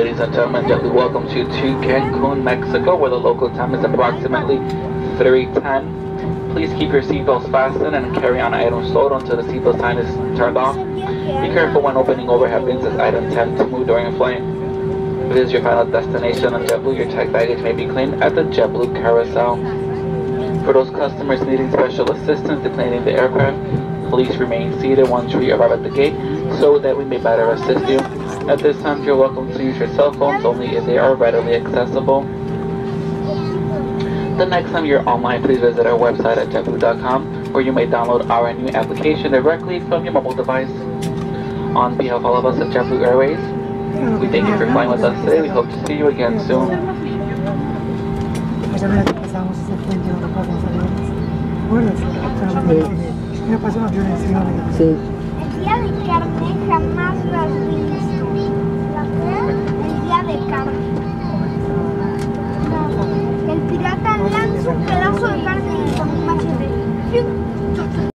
Ladies and gentlemen, JetBlue welcomes you to Cancun, Mexico, where the local time is approximately 3:10. Please keep your seatbelts fastened and carry on items stowed until the seatbelt sign is turned off. Be careful when opening overhead bins as items tend to move during flight. If it is your final destination on JetBlue, your checked baggage may be claimed at the JetBlue Carousel. For those customers needing special assistance deplaning the aircraft, please remain seated once we arrive at the gate so that we may better assist you. At this time, you're welcome to use your cell phones only if they are readily accessible. The next time you're online, please visit our website at jetblue.com, where you may download our new application directly from your mobile device. On behalf of all of us at JetBlue Airways, we thank you for flying with us today. We hope to see you again soon. Sí.